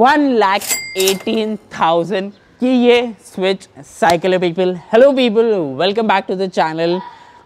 1,18,000 की ये Switch cycle है people. Hello people, welcome back to the channel.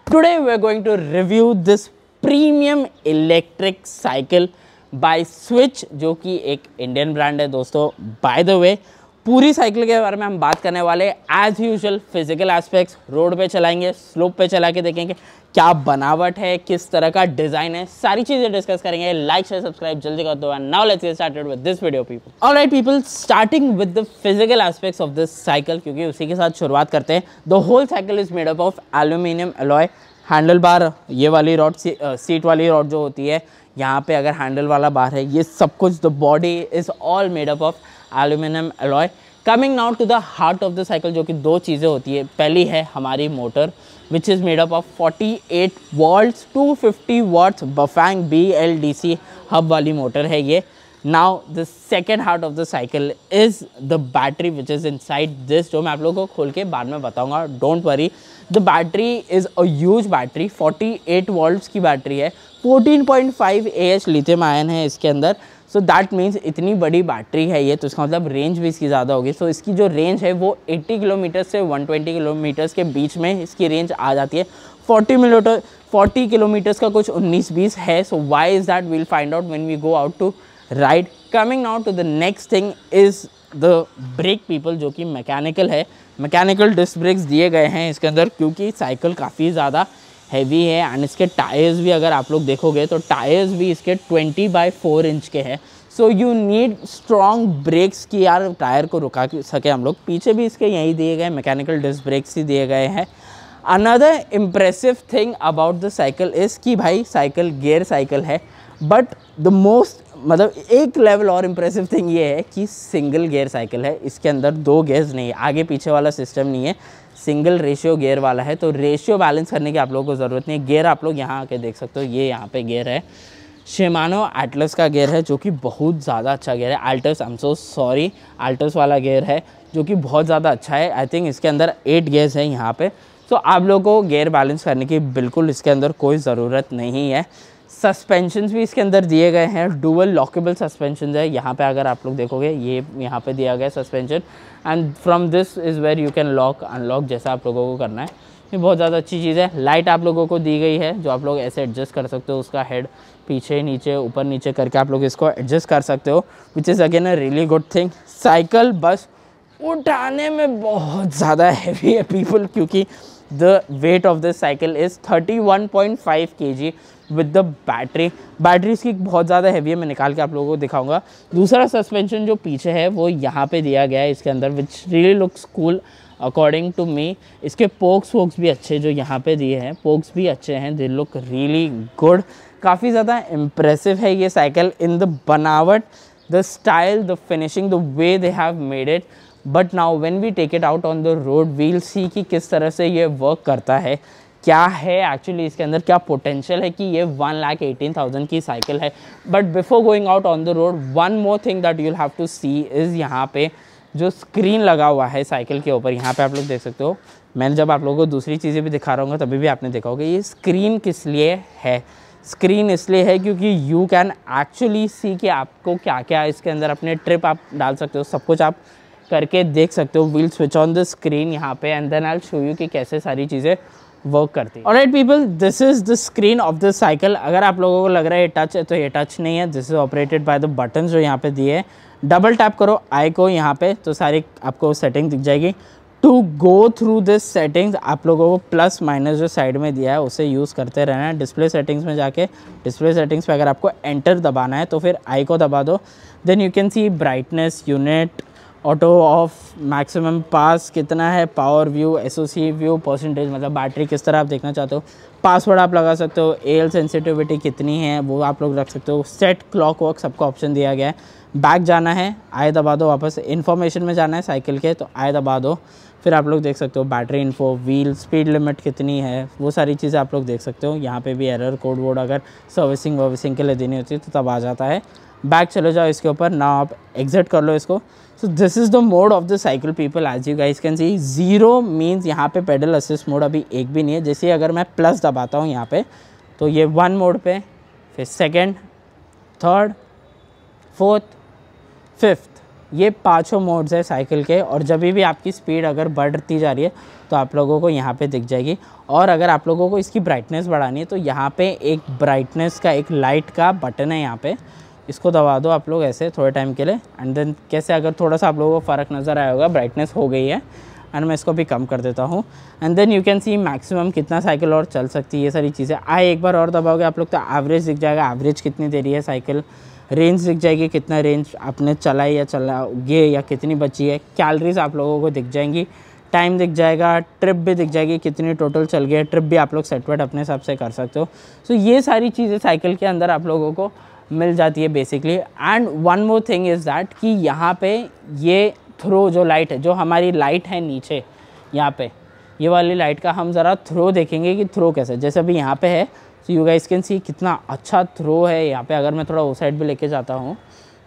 Today we are going to review this premium electric cycle by Switch, जो कि एक Indian brand है दोस्तों. बाय द वे, पूरी साइकिल के बारे में हम बात करने वाले as usual. Physical aspects road पे चलाएंगे, स्लोप पे चला के देखेंगे क्या बनावट है, किस तरह का डिजाइन है, सारी चीजें डिस्कस करेंगे. लाइक शेयर सब्सक्राइब जल्दी कर दो. And now let's get started with this video people. Alright people, starting with the physical aspects of this cycle, क्योंकि उसी के साथ शुरुआत करते हैं. The whole cycle is made up of aluminium alloy. Handle bar, ये वाली रॉड, सीट वाली रॉड जो होती है, यहाँ पे अगर हैंडल वाला बार है, ये सब कुछ the body is all made up of aluminium alloy. Coming now to the heart of the cycle, जो कि दो चीज़ें होती है. पहली है हमारी motor, which is made up of 48 volts 250 watts Bafang BLDC hub वाली मोटर है ये. Now the second heart of the cycle is the battery which is inside this, जो मैं आप लोगों को खोल के बाद में बताऊंगा. Don't worry, the battery is a huge battery. 48 volts की बैटरी है. 14.5 AH लिथियम आयन है इसके अंदर. सो दैट मीन्स इतनी बड़ी बैटरी है ये, तो इसका मतलब रेंज भी इसकी ज़्यादा होगी. सो इसकी जो रेंज है वो 80 किलोमीटर से 120 किलोमीटर्स के बीच में इसकी रेंज आ जाती है. 40 किलोमीटर्स का कुछ 19-20 है. So why is that, we'll find out when we go out to ride. Coming now to the next thing is the brake people, जो कि मैकेनिकल है. मैकेनिकल डिस्क ब्रेक्स दिए गए हैं इसके अंदर, क्योंकि साइकिल काफ़ी ज़्यादा हैवी है. एंड इसके टायर्स भी अगर आप लोग देखोगे तो टायर्स भी इसके 20/4 इंच के हैं. So you need strong brakes की यार टायर को रुका सके हम लोग. पीछे भी इसके यही दिए गए मैकेनिकल डिस्क ब्रेक्स ही दिए गए हैं. Another impressive thing about the cycle is कि भाई साइकिल गियर साइकिल है, बट द मोस्ट मतलब एक लेवल और इम्प्रेसिव थिंग ये है कि सिंगल गियर साइकिल है. इसके अंदर दो गियर्स नहीं है, आगे पीछे वाला सिस्टम नहीं है, सिंगल रेशियो गियर वाला है. तो रेशियो बैलेंस करने की आप लोगों को ज़रूरत नहीं है. गियर आप लोग यहाँ आके देख सकते हो, ये यहाँ पे गियर है. शिमानो एटलस का गियर है, जो कि बहुत ज़्यादा अच्छा गियर है. Altis, I am so sorry, Altis वाला गियर है, जो कि बहुत ज़्यादा अच्छा है. आई थिंक इसके अंदर 8 गियर्स हैं यहाँ पे. तो आप लोगों को गियर बैलेंस करने की बिल्कुल इसके अंदर कोई ज़रूरत नहीं है. सस्पेंशंस भी इसके अंदर दिए गए हैं. डुअल लॉकेबल सस्पेंशन है. यहाँ पे अगर आप लोग देखोगे, ये यहाँ पे दिया गया suspension. And from this is where you can lock unlock, जैसा आप लोगों को करना है. ये बहुत ज़्यादा अच्छी चीज़ है. लाइट आप लोगों को दी गई है, जो आप लोग ऐसे एडजस्ट कर सकते हो. उसका हेड पीछे नीचे ऊपर नीचे करके आप लोग इसको एडजस्ट कर सकते हो, which is again a really good thing. Cycle बस उठाने में बहुत ज़्यादा हैवी है पीपल, क्योंकि the weight of this cycle is 31.5 kg with the battery. Battery इसकी बहुत ज़्यादा हैवी है, मैं निकाल के आप लोगों को दिखाऊंगा. दूसरा सस्पेंशन जो पीछे है वो यहाँ पे दिया गया है इसके अंदर, which really looks cool according to me. इसके पोक्स वोक्स भी अच्छे जो यहाँ पे दिए हैं, पोक्स भी अच्छे हैं. They look really good. काफ़ी ज़्यादा इम्प्रेसिव है ये साइकिल इन द बनावट, the style, the finishing, the way they have made it. But now when we take it out on the road, we'll see कि किस तरह से ये वर्क करता है, क्या है एक्चुअली इसके अंदर, क्या पोटेंशियल है कि ये 1,18,000 की साइकिल है. But before going out on the road, one more thing that you will have to see is यहाँ पे जो स्क्रीन लगा हुआ है साइकिल के ऊपर. यहाँ पे आप लोग देख सकते हो. मैंने जब आप लोगों को दूसरी चीज़ें भी दिखा रहा हूँ तभी भी आपने देखा होगा. ये स्क्रीन किस लिए है? स्क्रीन इसलिए है क्योंकि यू कैन एक्चुअली सी कि आपको क्या क्या इसके अंदर, अपने ट्रिप आप डाल सकते हो, सब कुछ आप करके देख सकते हो. We'll switch on the screen यहाँ पे, and then I will show you कि कैसे सारी चीज़ें वर्क करती है. Alright people, this is the screen of the cycle. अगर आप लोगों को लग रहा है ये टच है, तो ये टच नहीं है. This is operated by the button जो यहाँ पे दिए हैं. डबल टैप करो आई को यहाँ पे, तो सारी आपको सेटिंग दिख जाएगी. To go through this settings आप लोगों को प्लस माइनस जो साइड में दिया है उसे यूज़ करते रहना है. डिस्प्ले सेटिंग्स में जाके, डिस्प्ले सेटिंग्स पे अगर आपको एंटर दबाना है तो फिर आई को दबा दो. Then you can see brightness, unit, auto off, maximum पास कितना है, power view, SOC view, percentage मतलब बैटरी किस तरह आप देखना चाहते हो, पासवर्ड आप लगा सकते हो, एल सेंसिटिविटी कितनी है वो आप लोग रख सकते हो. सेट क्लॉक वर्क सबको ऑप्शन दिया गया है. बैक जाना है, आई दबा दो. वापस इन्फॉर्मेशन में जाना है साइकिल के, तो आई दबा दो. फिर आप लोग देख सकते हो battery info, wheel speed limit कितनी है, वो सारी चीज़ें आप लोग देख सकते हो. यहाँ पे भी एरर कोड वोड अगर सर्विसिंग के लिए देनी होती है तो तब आ जाता है. बैक चले जाओ इसके ऊपर. ना आप एग्जिट कर लो इसको. So this is the mode of the cycle people. As you guys can see, 0 means यहाँ पे पेडल असिस्ट मोड अभी एक भी नहीं है. जैसे अगर मैं प्लस दबाता हूँ यहाँ पे, तो ये 1 मोड पे, फिर 2nd, 3rd, 4th, 5th, ये पाँचों मोड्स है साइकिल के, और जब भी आपकी स्पीड अगर बढ़ती जा रही है तो आप लोगों को यहाँ पे दिख जाएगी। और अगर आप लोगों को इसकी ब्राइटनेस बढ़ानी है तो यहाँ पे एक ब्राइटनेस का एक लाइट का बटन है यहाँ पे, इसको दबा दो आप लोग ऐसे थोड़े टाइम के लिए, एंड देन कैसे अगर थोड़ा सा आप लोगों को फ़र्क नज़र आया होगा, ब्राइटनेस हो गई है, एंड मैं इसको भी कम कर देता हूँ। And then you can see maximum कितना साइकिल और चल सकती है, ये सारी चीज़ें। एक बार और दबाओगे आप लोग तो एवरेज दिख जाएगा, एवरेज कितनी देरी है साइकिल, रेंज दिख जाएगी, कितना रेंज आपने चलाई या चलाओगे या कितनी बची है, कैलोरीज आप लोगों को दिख जाएंगी, टाइम दिख जाएगा, ट्रिप भी दिख जाएगी, कितनी टोटल चल गई है, ट्रिप भी आप लोग सेट वेट अपने हिसाब से कर सकते हो। सो ये सारी चीज़ें साइकिल के अंदर आप लोगों को मिल जाती है basically. And one more thing is that कि यहाँ पे ये थ्रो जो लाइट है, जो हमारी लाइट है नीचे यहाँ पे, ये वाली लाइट का हम ज़रा थ्रो देखेंगे कि थ्रो कैसे, जैसे अभी यहाँ पे है, तो यू गाइस कैन सी कितना अच्छा थ्रो है यहाँ पे। अगर मैं थोड़ा वो साइड भी लेके जाता हूँ,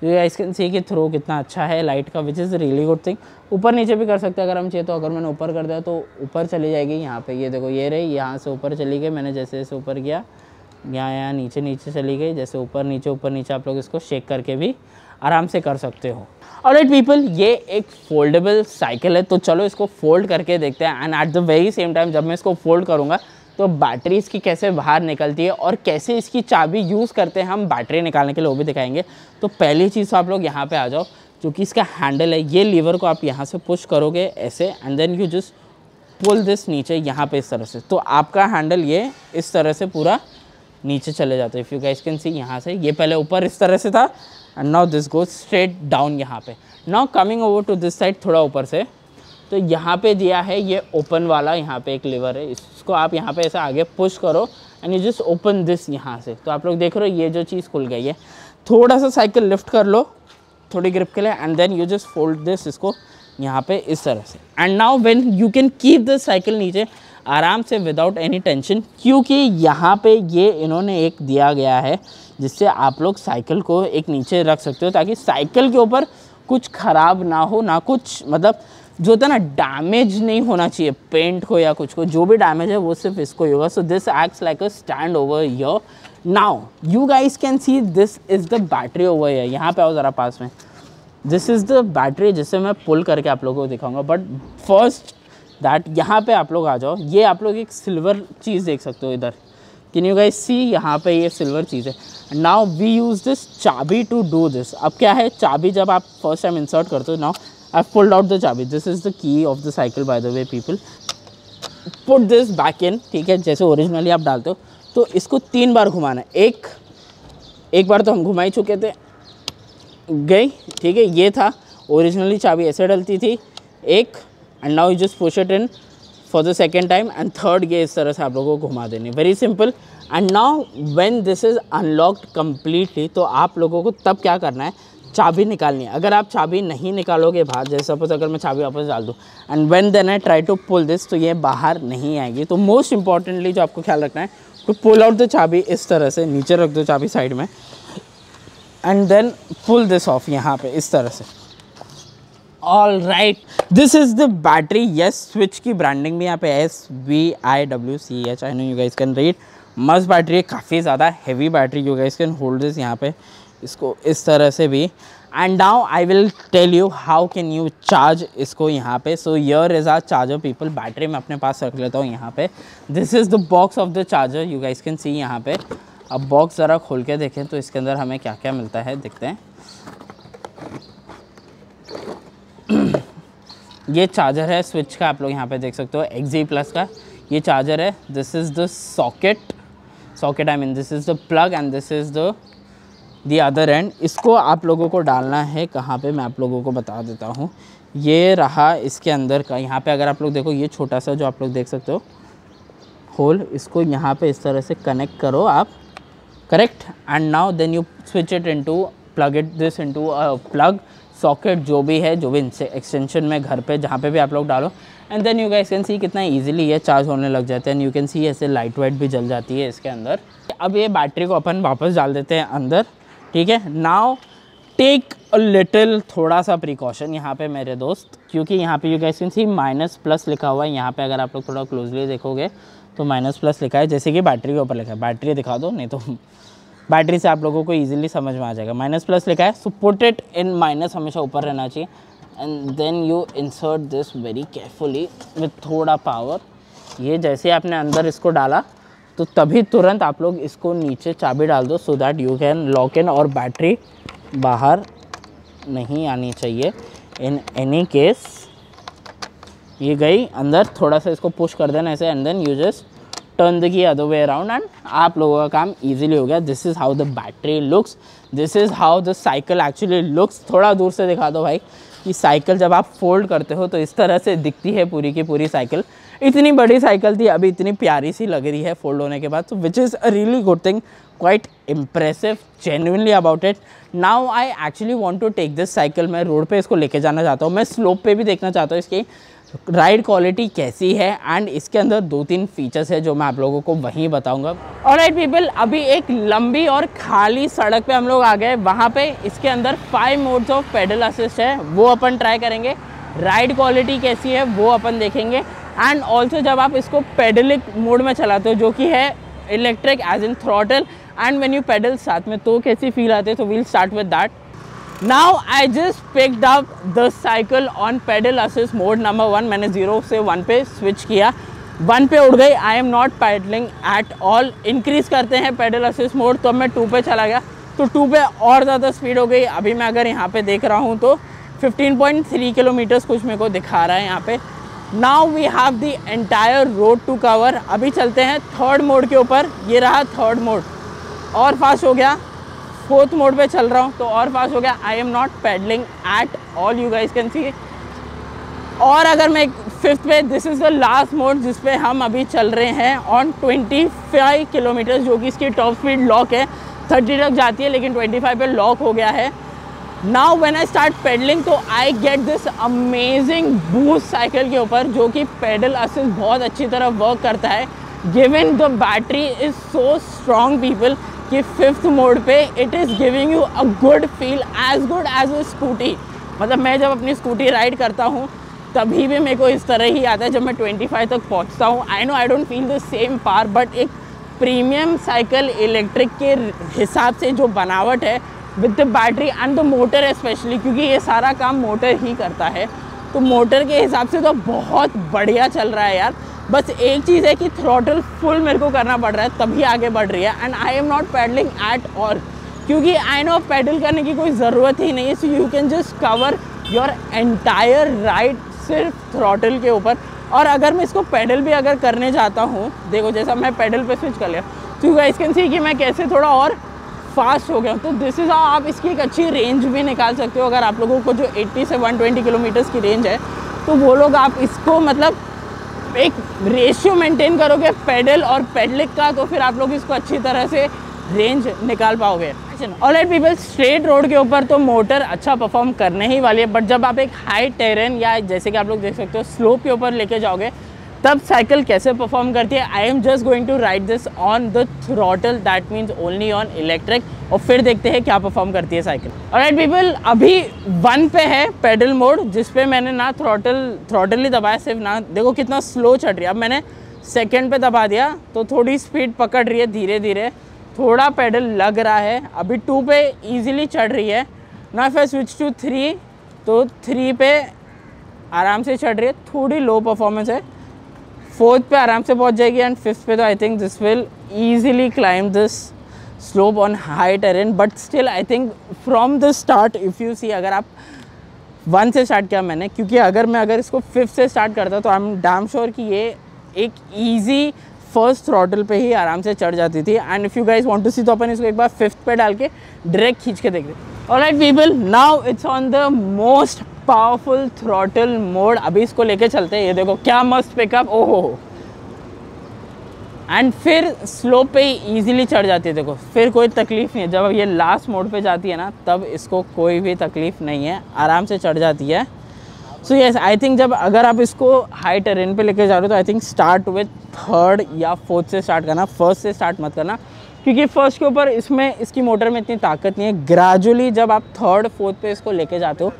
यू गाइस कैन सी कि थ्रो कितना अच्छा है लाइट का, which is really good thing. ऊपर नीचे भी कर सकते हैं अगर हम चाहिए तो। अगर मैंने ऊपर कर दिया तो ऊपर चली जाएगी यहाँ पे, ये देखो ये रही, यहाँ से ऊपर चली गई, मैंने जैसे जैसे ऊपर किया यहाँ नीचे नीचे चली गई, जैसे ऊपर नीचे आप लोग इसको शेक करके भी आराम से कर सकते हो। ऑलराइट पीपल, ये एक फोल्डेबल साइकिल है, तो चलो इसको फोल्ड करके देखते हैं। And at the very same time जब मैं इसको फोल्ड करूँगा तो बैटरी इसकी कैसे बाहर निकलती है और कैसे इसकी चाबी यूज़ करते हैं हम बैटरी निकालने के लिए, वो भी दिखाएंगे। तो पहली चीज़ तो आप लोग यहाँ पे आ जाओ, जो कि इसका हैंडल है, ये लीवर को आप यहाँ से पुश करोगे ऐसे, and then you just pull this नीचे यहाँ पे इस तरह से, तो आपका हैंडल ये इस तरह से पूरा नीचे चले जाते हैं। If you guys can see, यहाँ से ये पहले ऊपर इस तरह से था, and now this goes straight down यहाँ पे। Now coming over to this side थोड़ा ऊपर से, तो यहाँ पे दिया है ये ओपन वाला, यहाँ पे एक लीवर है, इसको आप यहाँ पे ऐसे आगे पुश करो and you just open this यहाँ से, तो आप लोग देख रहे हो ये जो चीज़ खुल गई है। थोड़ा सा साइकिल लिफ्ट कर लो थोड़ी ग्रिप के लिए, and then you just fold this, इसको यहाँ पे इस तरह से, and now when you can keep this cycle नीचे आराम से विदाउट एनी टेंशन, क्योंकि यहाँ पे ये इन्होंने एक दिया गया है जिससे आप लोग साइकिल को एक नीचे रख सकते हो, ताकि साइकिल के ऊपर कुछ ख़राब ना हो, ना कुछ मतलब जो होता है ना डैमेज नहीं होना चाहिए पेंट को या कुछ को, जो भी डैमेज है वो सिर्फ इसको ही होगा। So this acts like a stand over here. Now you guys can see this is the battery over here, यहाँ पे आओ ज़रा पास में, दिस इज़ द बैटरी जिससे मैं पुल करके आप लोगों को दिखाऊंगा। बट फर्स्ट दैट यहाँ पे आप लोग आ जाओ, ये आप लोग एक सिल्वर चीज़ देख सकते हो इधर, कैन यू गाइस सी, यहाँ पे ये सिल्वर चीज़ है। नाउ वी यूज़ दिस चाबी टू डू दिस। अब क्या है, चाबी जब आप फर्स्ट टाइम इंसर्ट करते हो, now I pulled out the चाबी, this is the key of the cycle by the way people, put this back in, ठीक है, जैसे ओरिजिनली आप डालते हो। तो इसको 3 बार घुमाना है, एक बार तो हम घुमा ही चुके थे, गई, ठीक है, ये था ओरिजिनली चाबी ऐसे डलती थी एक, and now you just push it in for the second time, and third ये इस तरह से आप लोगों को घुमा देनी, very simple. And now when this is unlocked completely, तो आप लोगों को तब क्या करना है, चाबी निकालनी है। अगर आप चाबी नहीं निकालोगे बाहर, जैसे सपोज अगर मैं चाबी वापस डाल दूँ and when then I try to pull this, तो ये बाहर नहीं आएगी। तो मोस्ट इंपॉर्टेंटली जो आपको ख्याल रखना है, टू पुल आउट द चाबी इस तरह से, नीचे रख दो चाबी साइड में, and then pull this off यहाँ पे इस तरह से। All right, this is the battery. Yes, Switch की ब्रांडिंग भी यहाँ पे SVIWCH, I know you guys can read. मस्त बैटरी है, काफ़ी ज़्यादा heavy battery, you guys can hold this यहाँ पे, इसको इस तरह से भी। And now I will tell you how can you charge इसको यहाँ पे। So here is our charger people, battery मैं अपने पास रख लेता हूँ यहाँ पे। This is the box of the charger, you guys can see यहाँ पे। अब बॉक्स ज़रा खोल के देखें तो इसके अंदर हमें क्या क्या मिलता है, देखते हैं। ये चार्जर है स्विच का, आप लोग यहाँ पे देख सकते हो, XZ+ का ये चार्जर है। This is the socket I mean this is the plug, and this is the other and. इसको आप लोगों को डालना है कहाँ पे, मैं आप लोगों को बता देता हूँ। ये रहा इसके अंदर का, यहाँ पे अगर आप लोग देखो, ये छोटा सा जो आप लोग देख सकते हो होल, इसको यहाँ पे इस तरह से कनेक्ट करो आप, correct. And now then you switch it into, plug it this into plug socket, जो भी है, जो भी एक्सटेंशन में घर पे जहाँ पे भी आप लोग डालो, and then you guys can see कितना इजीली ये चार्ज होने लग जाते हैं। एंड यू कैन सी ऐसे लाइट वाइट भी जल जाती है इसके अंदर। अब ये बैटरी को अपन वापस डाल देते हैं अंदर, ठीक है। नाउ टेक अ लिटिल, थोड़ा सा प्रिकॉशन यहाँ पे मेरे दोस्त, क्योंकि यहाँ पे यू गाइस कैन सी -+ लिखा हुआ है। यहाँ पे अगर आप लोग थोड़ा क्लोजली देखोगे तो -+ लिखा है, जैसे कि बैटरी के ऊपर लिखा है। बैटरी दिखा दो, नहीं तो बैटरी से आप लोगों को ईजिली समझ में आ जाएगा। माइनस प्लस लिखा है, so put it in minus, हमेशा ऊपर रहना चाहिए। And then you insert this very carefully with थोड़ा पावर। ये जैसे आपने अंदर इसको डाला तो तभी तुरंत आप लोग इसको नीचे चाबी डाल दो, so that you can lock in, और बैटरी बाहर नहीं आनी चाहिए इन एनी केस। ये गई अंदर, थोड़ा सा इसको पुश कर देना ऐसे, and then you just turn the key other way around and आप लोगों का काम इजीली हो गया। This is how the battery looks, this is how the cycle actually looks. थोड़ा दूर से दिखा दो भाई कि साइकिल जब आप फोल्ड करते हो तो इस तरह से दिखती है पूरी की पूरी साइकिल। इतनी बड़ी साइकिल थी, अभी इतनी प्यारी सी लग रही है फोल्ड होने के बाद, तो which is a really good thing, quite impressive genuinely about it. Now I actually want to take this cycle, मैं रोड पे इसको लेके जाना चाहता हूँ, मैं स्लोप पे भी देखना चाहता हूँ इसकी राइड क्वालिटी कैसी है, एंड इसके अंदर 2-3 फीचर्स है जो मैं आप लोगों को वहीं बताऊंगा। ऑलराइट पीपल, अभी एक लंबी और खाली सड़क पे हम लोग आ गए, वहाँ पे इसके अंदर 5 मोड्स ऑफ पेडल असिस्ट है, वो अपन ट्राई करेंगे। राइड क्वालिटी कैसी है वो अपन देखेंगे, एंड ऑल्सो जब आप इसको पेडलिंग मोड में चलाते हो जो कि है electric as in throttle, and when you pedal साथ में तो कैसी फील आती है, तो we'll start with that. Now I just picked up the cycle on pedal assist mode number 1। मैंने 0 से 1 पे स्विच किया, 1 पे उड़ गई। I am not pedaling at all। Increase करते हैं pedal assist mode, तो मैं 2 पे चला गया, तो 2 पे और ज़्यादा स्पीड हो गई। अभी मैं अगर यहाँ पे देख रहा हूँ तो 15.3 किलोमीटर्स कुछ मेरे को दिखा रहा है यहाँ पे। Now we have the entire road to cover। अभी चलते हैं 3rd मोड के ऊपर, ये रहा 3rd मोड, और फास्ट हो गया। 4th मोड पे चल रहा हूँ तो और फास्ट हो गया। आई am not pedalling at all, you guys can see. और अगर मैं 5th पे, this is the last mode जिस पे हम अभी चल रहे हैं ऑन 25 किलोमीटर, जो कि इसकी टॉप स्पीड लॉक है, 30 तक जाती है लेकिन 25 पे लॉक हो गया है। Now when I start pedalling तो I get this amazing boost cycle के ऊपर, जो कि पेडल असिस्ट बहुत अच्छी तरह वर्क करता है, given the battery is so strong people कि 5th मोड पे it is giving you a good feel, as good as a scooty. मतलब मैं जब अपनी स्कूटी राइड करता हूँ तभी भी मेरे को इस तरह ही आता है जब मैं 25 तक पहुँचता हूँ। I know I don't feel the same power, but एक प्रीमियम साइकिल इलेक्ट्रिक के हिसाब से जो बनावट है with the battery and the motor specially, क्योंकि ये सारा काम मोटर ही करता है, तो मोटर के हिसाब से तो बहुत बढ़िया चल रहा है यार। बस एक चीज़ है कि थ्रॉटल फुल मेरे को करना पड़ रहा है तभी आगे बढ़ रही है, and I am not pedalling at all, क्योंकि आई नो पैडल करने की कोई ज़रूरत ही नहीं है। So you can just cover your entire ride सिर्फ थ्रॉटल के ऊपर। और अगर मैं इसको पैडल भी अगर करने जाता हूँ, देखो जैसा मैं पैडल पे स्विच कर लिया, तो यू गाइस कैन सी कि मैं कैसे थोड़ा और फास्ट हो गया। तो दिस इज़ हाउ आप इसकी एक अच्छी रेंज भी निकाल सकते हो। अगर आप लोगों को जो 80 से 120 किलोमीटर्स की रेंज है, तो वो लोग आप इसको मतलब एक रेशियो मेंटेन करोगे पेडल और पेडलिंग का, तो फिर आप लोग इसको अच्छी तरह से रेंज निकाल पाओगे। ऑलराइट पीपल, स्ट्रेट रोड के ऊपर तो मोटर अच्छा परफॉर्म करने ही वाली है, बट जब आप एक हाई टेरेन या जैसे कि आप लोग देख सकते हो स्लोप के ऊपर लेके जाओगे तब साइकिल कैसे परफॉर्म करती है। I am just going to ride this on the throttle, that means only on electric, और फिर देखते हैं क्या परफॉर्म करती है साइकिल। ऑलराइट पीपल, अभी 1 पे है पेडल मोड, जिस पे मैंने ना थ्रॉटल ही दबाया सिर्फ, ना देखो कितना स्लो चढ़ रही है। अब मैंने 2nd पे दबा दिया तो थोड़ी स्पीड पकड़ रही है, धीरे धीरे थोड़ा पेडल लग रहा है। अभी 2 पे ईजिली चढ़ रही है ना। इफ आई स्विच टू 3 तो 3 पे आराम से चढ़ रही है, थोड़ी लो परफॉर्मेंस है। 4th पे आराम से पहुंच जाएगी, एंड 5th पे तो I think this will easily climb this slope on high terrain. But still I think from the start if you see, अगर आप 1 से स्टार्ट किया मैंने, क्योंकि अगर इसको 5th से स्टार्ट करता तो आई एम डैम श्योर कि ये एक ईजी फर्स्ट थ्रॉटल पे ही आराम से चढ़ जाती थी। And if you guys want to see तो अपन इसको एक बार 5th पे डाल के डायरेक्ट खींच के देख रहे हैं। Alright people, now it's on the most powerful throttle mode. अभी इसको लेके चलते हैं, ये देखो क्या मस्त पिकअप, ओहो। एंड फिर स्लोप पे ही ईजिली चढ़ जाती है, देखो फिर कोई तकलीफ नहीं है। जब ये लास्ट मोड पे जाती है ना, तब इसको कोई भी तकलीफ नहीं है, आराम से चढ़ जाती है। सो यस, आई थिंक जब अगर आप इसको हाई टेरेन पे लेके जा रहे हो तो I think start with 3rd या 4th से स्टार्ट करना, 1st से स्टार्ट मत करना, क्योंकि फर्स्ट के ऊपर इसमें इसकी मोटर में इतनी ताकत नहीं है। ग्रेजुअली जब आप थर्ड फोर्थ पे इसको लेके जाते हो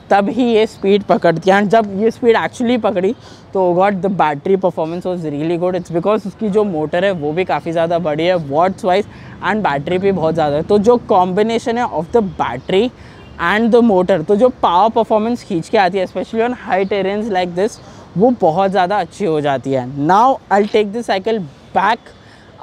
तब ही ये स्पीड पकड़ती है। एंड जब ये स्पीड एक्चुअली पकड़ी तो got the battery performance was really good. It's because उसकी जो मोटर है वो भी काफ़ी ज़्यादा बड़ी है वॉट्स वाइज, एंड बैटरी भी बहुत ज़्यादा है। तो जो कॉम्बिनेशन है of the battery and the motor, तो जो पावर परफॉर्मेंस खींच के आती है specially on high terrains like this, वो बहुत ज़्यादा अच्छी हो जाती है। Now I take this cycle back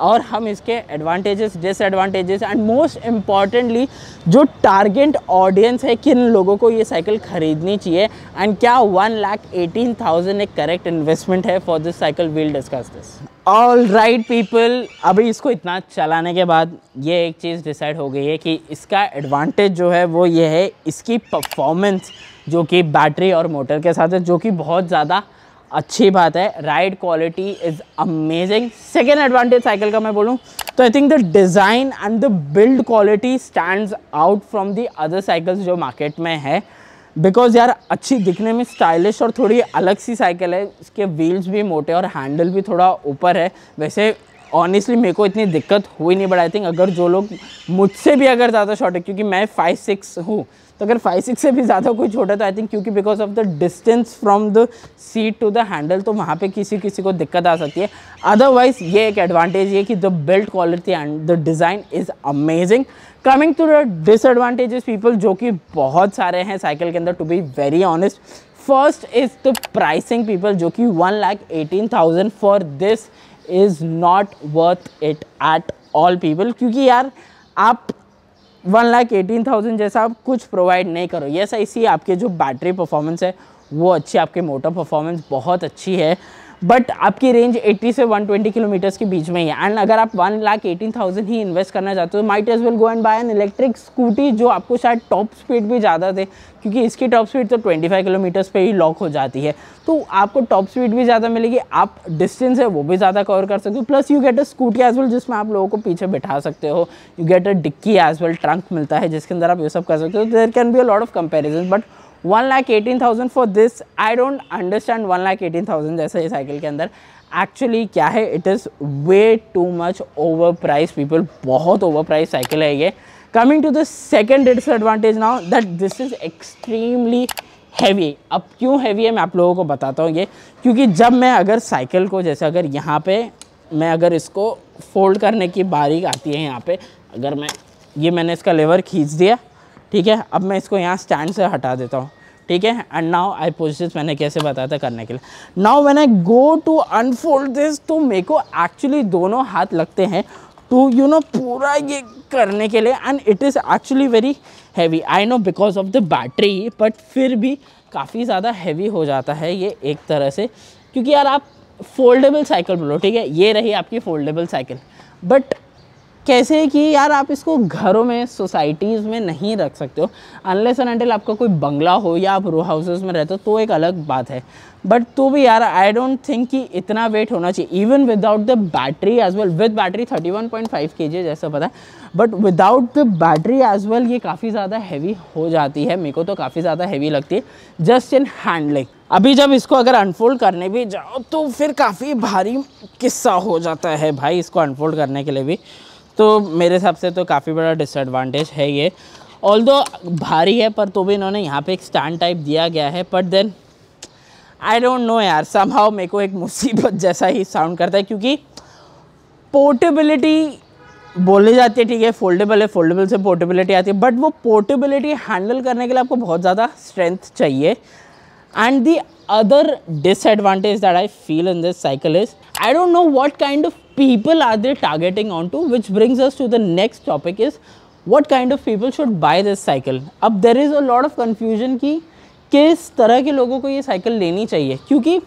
और हम इसके advantages, disadvantages and most importantly जो टारगेट ऑडियंस है, किन लोगों को ये साइकिल ख़रीदनी चाहिए एंड क्या 1,18,000 एक करेक्ट इन्वेस्टमेंट है for this cycle, will discuss this. All right people, अभी इसको इतना चलाने के बाद ये एक चीज़ डिसाइड हो गई है कि इसका एडवांटेज जो है वो ये है इसकी परफॉर्मेंस, जो कि बैटरी और मोटर के साथ है, जो कि बहुत ज़्यादा अच्छी बात है। Ride quality is amazing. Second advantage cycle का मैं बोलूँ तो I think the design and the build quality stands out from the other cycles जो मार्केट में है। बिकॉज यार अच्छी दिखने में स्टाइलिश और थोड़ी अलग सी साइकिल है। इसके व्हील्स भी मोटे और हैंडल भी थोड़ा ऊपर है। वैसे ऑनेस्टली मेरे को इतनी दिक्कत हुई नहीं, बट आई थिंक अगर जो लोग मुझसे भी अगर ज़्यादा शॉर्ट है, क्योंकि मैं 5'6" हूँ, तो अगर 5'6" से भी ज़्यादा कोई छोटा तो आई थिंक क्योंकि because of the distance from the seat to the handle, तो वहाँ पे किसी को दिक्कत आ सकती है। अदरवाइज ये एक एडवांटेज ये कि the build quality and the design is amazing. Coming to the disadvantages people, जो कि बहुत सारे हैं साइकिल के अंदर, to be very honest. First is the pricing people, जो कि 1,18,000 for this is not worth it at all people. क्योंकि यार आप 1,18,000 जैसा आप कुछ प्रोवाइड नहीं करो। यस आई सी आपके जो बैटरी परफॉर्मेंस है वो अच्छी, आपके मोटर परफॉर्मेंस बहुत अच्छी है, बट आपकी रेंज 80 से 120 किलोमीटर्स के बीच में ही है। एंड अगर आप 1,18,000 ही इन्वेस्ट करना चाहते हो, might as well go and buy an electric scooty, जो आपको शायद टॉप स्पीड भी ज़्यादा दे, क्योंकि इसकी टॉप स्पीड तो 25 किलोमीटर्स पे ही लॉक हो जाती है। तो आपको टॉप स्पीड भी ज़्यादा मिलेगी, आप डिस्टेंस है वो भी ज़्यादा कवर कर सकते हो, plus you get a scooty as well, जिसमें आप लोगों को पीछे बिठा सकते हो। You get a dicky as well, trunk मिलता है जिसके अंदर आप ये सब कर सकते हो। There can be a lot of comparison, but 1,18,000 for this, I don't understand 1,18,000 जैसे ये साइकिल के अंदर एक्चुअली क्या है। It is way too much over price people, बहुत ओवर प्राइस साइकिल है ये। Coming to the second disadvantage now, that this is extremely heavy. अब क्यों हैवी है मैं आप लोगों को बताता हूँ ये, क्योंकि जब मैं अगर साइकिल को, जैसे अगर यहाँ पे मैं अगर इसको फोल्ड करने की बारी आती है, यहाँ पे अगर मैंने इसका लेवर खींच दिया, ठीक है, अब मैं इसको यहाँ स्टैंड से हटा देता हूँ, ठीक है, and now I push this, मैंने कैसे बताया था करने के लिए। Now when I go to unfold this, तो मेरे को एक्चुअली दोनों हाथ लगते हैं टू पूरा ये करने के लिए, and it is actually very heavy. I know because of the battery, but फिर भी काफ़ी ज़्यादा हैवी हो जाता है ये एक तरह से। क्योंकि यार आप फोल्डेबल साइकिल बोलो, ठीक है, ये रही आपकी फोल्डेबल साइकिल, बट कैसे कि यार आप इसको घरों में, सोसाइटीज़ में नहीं रख सकते हो, अनलेस एंड अनटिल आपका कोई बंगला हो या आप रो हाउसेस में रहते हो, तो एक अलग बात है। बट तो भी यार आई डोंट थिंक कि इतना वेट होना चाहिए, even without the battery as well. With battery 31.5 kg जैसा पता है, but without the battery as well ये काफ़ी ज़्यादा हैवी हो जाती है। मेरे को तो काफ़ी ज़्यादा हैवी लगती है जस्ट इन हैंडलिंग। अभी जब इसको अगर अनफोल्ड करने भी जाओ तो फिर काफ़ी भारी किस्सा हो जाता है भाई, इसको अनफोल्ड करने के लिए भी। तो मेरे हिसाब से तो काफ़ी बड़ा डिसएडवांटेज है ये। ऑल्दो भारी है, पर तो भी इन्होंने यहाँ पे एक स्टैंड टाइप दिया गया है, but then I don't know यार, समहाउ मेरे को एक मुसीबत जैसा ही साउंड करता है। क्योंकि पोर्टेबिलिटी बोली जाती है, ठीक है, फोल्डेबल है, फोल्डेबल से पोर्टेबिलिटी आती है, बट वो पोर्टेबिलिटी हैंडल करने के लिए आपको बहुत ज़्यादा स्ट्रेंथ चाहिए। And the other disadvantage that I feel in this cycle is, I don't know what kind of people are they targeting onto, which brings us to the next topic is, what kind of people should buy this cycle. अब there is a lot of confusion कि किस तरह के लोगों को ये cycle लेनी चाहिए, क्योंकि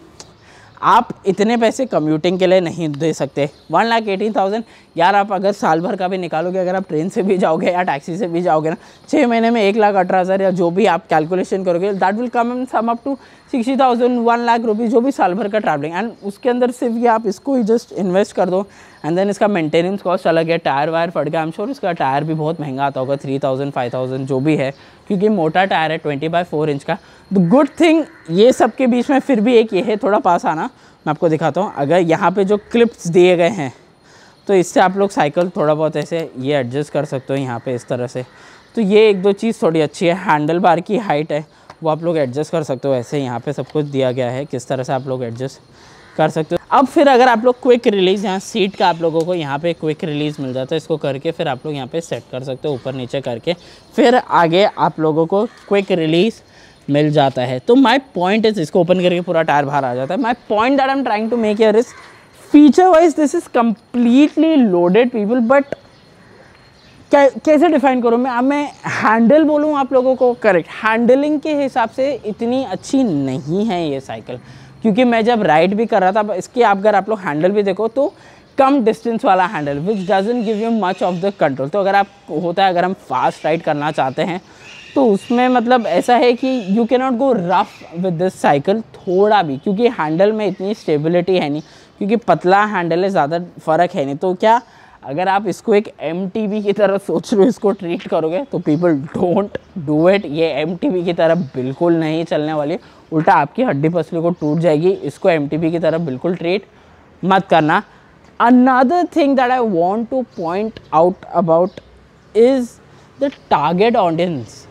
आप इतने पैसे कम्यूटिंग के लिए नहीं दे सकते। 1,18,000 यार, आप अगर साल भर का भी निकालोगे, अगर आप ट्रेन से भी जाओगे या टैक्सी से भी जाओगे ना, 6 महीने में 1,18,000 या जो भी आप कैलकुलेशन करोगे, that will come in sum up to 60,000, 1 lakh rupees, जो भी साल भर का ट्रैवलिंग। एंड उसके अंदर सिर्फ ये आप इसको ही जस्ट इन्वेस्ट कर दो, एंड देन इसका मेंटेनेंस कॉस्ट अलग है, टायर वायर फट गया, आई एम श्योर इसका टायर भी बहुत महंगा आता होगा, 3,000 5,000 जो भी है, क्योंकि मोटा टायर है 20/4 इंच का। द गुड थिंग ये सब के बीच में फिर भी एक ये है, थोड़ा पास आना, मैं आपको दिखाता हूँ। अगर यहाँ पे जो क्लिप्स दिए गए हैं, तो इससे आप लोग साइकिल थोड़ा बहुत ऐसे ये एडजस्ट कर सकते हो यहाँ पे इस तरह से। तो ये एक दो चीज़ थोड़ी अच्छी है। हैंडल बार की हाइट है वो आप लोग एडजस्ट कर सकते हो, ऐसे यहाँ पे सब कुछ दिया गया है किस तरह से आप लोग एडजस्ट कर सकते हो। अब फिर अगर आप लोग क्विक रिलीज़, यहाँ सीट का आप लोगों को यहाँ पे क्विक रिलीज़ मिल जाता है, इसको करके फिर आप लोग यहाँ पे सेट कर सकते हो ऊपर नीचे करके, फिर आगे आप लोगों को क्विक रिलीज़ मिल जाता है। तो माई पॉइंट इज, इसको ओपन करके पूरा टायर बाहर आ जाता है। My point that I am trying to make here is feature wise this is completely loaded people, but कैसे डिफाइन करूँ मैं, अब मैं हैंडल बोलूँ आप लोगों को, करेक्ट हैंडलिंग के हिसाब से इतनी अच्छी नहीं है ये साइकिल, क्योंकि मैं जब राइड भी कर रहा था इसके अगर आप लोग हैंडल भी देखो तो कम डिस्टेंस वाला handle which doesn't give you much of the control. तो अगर आप होता है अगर हम फास्ट राइड करना चाहते हैं तो उसमें मतलब ऐसा है कि you can not go rough with this cycle थोड़ा भी, क्योंकि हैंडल में इतनी स्टेबिलिटी है नहीं, क्योंकि पतला हैंडल है, ज़्यादा फ़र्क है नहीं। तो क्या अगर आप इसको एक MTB की तरह सोच लो, इसको ट्रीट करोगे तो पीपल डोंट डू इट। ये MTB की तरह बिल्कुल नहीं चलने वाली, उल्टा आपकी हड्डी पसली को टूट जाएगी। इसको MTB की तरह बिल्कुल ट्रीट मत करना। Another thing that I want two point out about is the target audience.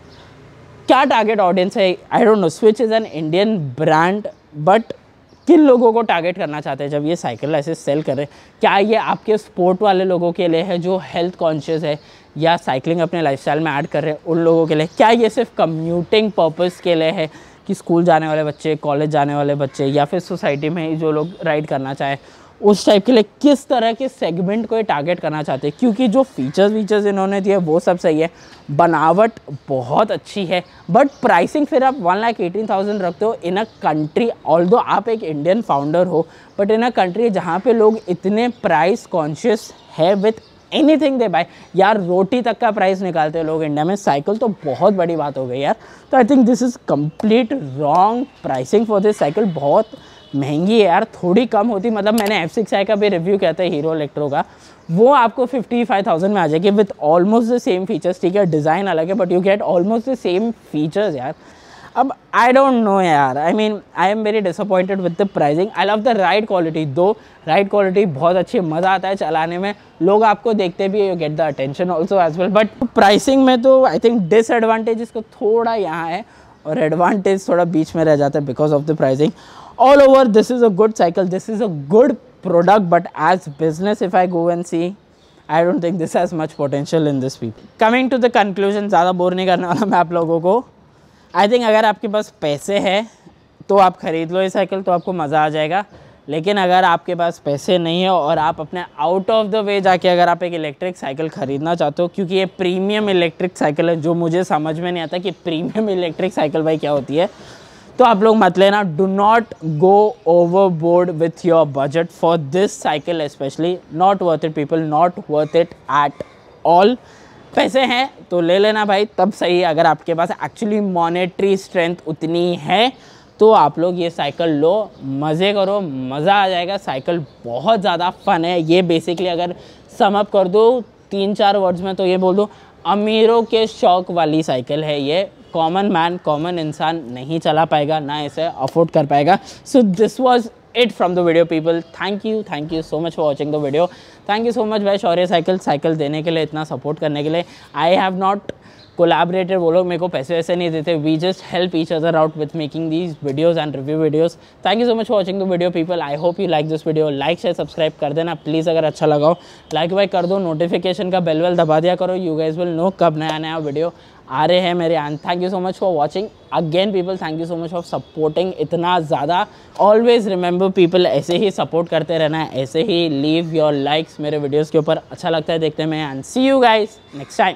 क्या टारगेट ऑडियंस है, आई don't no. Switch is an Indian brand, but किन लोगों को टारगेट करना चाहते हैं जब ये साइकिल ऐसे सेल कर रहे हैं? क्या ये आपके स्पोर्ट वाले लोगों के लिए है जो हेल्थ कॉन्शियस है या साइकिलिंग अपने लाइफस्टाइल में ऐड कर रहे हैं उन लोगों के लिए? क्या ये सिर्फ कम्यूटिंग पर्पस के लिए है कि स्कूल जाने वाले बच्चे, कॉलेज जाने वाले बच्चे, या फिर सोसाइटी में ही जो लोग राइड करना चाहे उस टाइप के लिए? किस तरह के सेगमेंट को ये टारगेट करना चाहते हैं? क्योंकि जो फीचर्स इन्होंने दिए वो सब सही है, बनावट बहुत अच्छी है, बट प्राइसिंग फिर आप 1,18,000 रखते हो इन अ कंट्री, ऑल्दो आप एक इंडियन फाउंडर हो, बट इन अ कंट्री जहाँ पे लोग इतने प्राइस कॉन्शियस है विथ एनीथिंग दे बाय। यार रोटी तक का प्राइस निकालते हैं लोग इंडिया में, साइकिल तो बहुत बड़ी बात हो गई यार। तो I think this is complete wrong pricing for this cycle. बहुत महंगी है यार, थोड़ी कम होती, मतलब मैंने F6i का भी रिव्यू किया था हीरो इलेक्ट्रो का, वो आपको 55,000 में आ जाएगी with almost the same features. ठीक है डिज़ाइन अलग है but you get almost the same features यार। अब आई डोंट नो यार, I mean I am very disappointed with the pricing. I love the ride quality, दो राइड क्वालिटी बहुत अच्छी, मज़ा आता है चलाने में, लोग आपको देखते भी, you get the attention also as well. But pricing में तो आई थिंक डिसएडवांटेज इसको थोड़ा यहाँ है और एडवांटेज थोड़ा बीच में रह जाता है because of the pricing. All over this is a good cycle, this is a good product, but as business if I go and see, I don't think this has much potential in this people. Coming to the conclusion, ज़्यादा bore नहीं करने वाला मैं आप लोगों को। I think अगर आपके पास पैसे हैं तो आप ख़रीद लो ये साइकिल, तो आपको मज़ा आ जाएगा। लेकिन अगर आपके पास पैसे नहीं है और आप अपने आउट ऑफ द वे जाके अगर आप एक इलेक्ट्रिक साइकिल ख़रीदना चाहते हो, क्योंकि ये प्रीमियम इलेक्ट्रिक साइकिल है, जो मुझे समझ में नहीं आता कि प्रीमियम इलेक्ट्रिक साइकिल भाई क्या होती है, तो आप लोग मत लेना। Do not go overboard with your budget for this cycle, specially not worth it people, not worth it at all. पैसे हैं तो ले लेना भाई, तब सही। अगर आपके पास एक्चुअली मॉनेटरी स्ट्रेंथ उतनी है तो आप लोग ये साइकिल लो, मज़े करो, मज़ा आ जाएगा। साइकिल बहुत ज़्यादा फन है। ये बेसिकली अगर सम अप कर दो 3-4 वर्ड्स में तो ये बोल दो, अमीरों के शौक वाली साइकिल है ये। कॉमन मैन, कॉमन इंसान नहीं चला पाएगा, ना इसे अफोर्ड कर पाएगा। So this was it from the video people. Thank you so much for watching the video. Thank you so much भाई शौर्य साइकिल देने के लिए, इतना सपोर्ट करने के लिए। आई हैव नॉट कोलैबोरेटेड, वो लोग मेरे को पैसे वैसे नहीं देते, we just help each other out with making these videos and review videos. Thank you so much for watching the video people. I hope you like this video. Like share subscribe कर देना please, अगर अच्छा लगा हो like वाइक कर दो, notification का बेल वेल दबा दिया करो, यू गाइज विल नो कब नया वीडियो आ रहे हैं मेरे। And thank you so much for watching again people. Thank you so much for supporting इतना ज़्यादा। ऑलवेज रिमेंबर पीपल, ऐसे ही सपोर्ट करते रहना है, ऐसे ही लीव योर लाइक्स मेरे वीडियोज़ के ऊपर, अच्छा लगता है देखने में। And see you guys next time.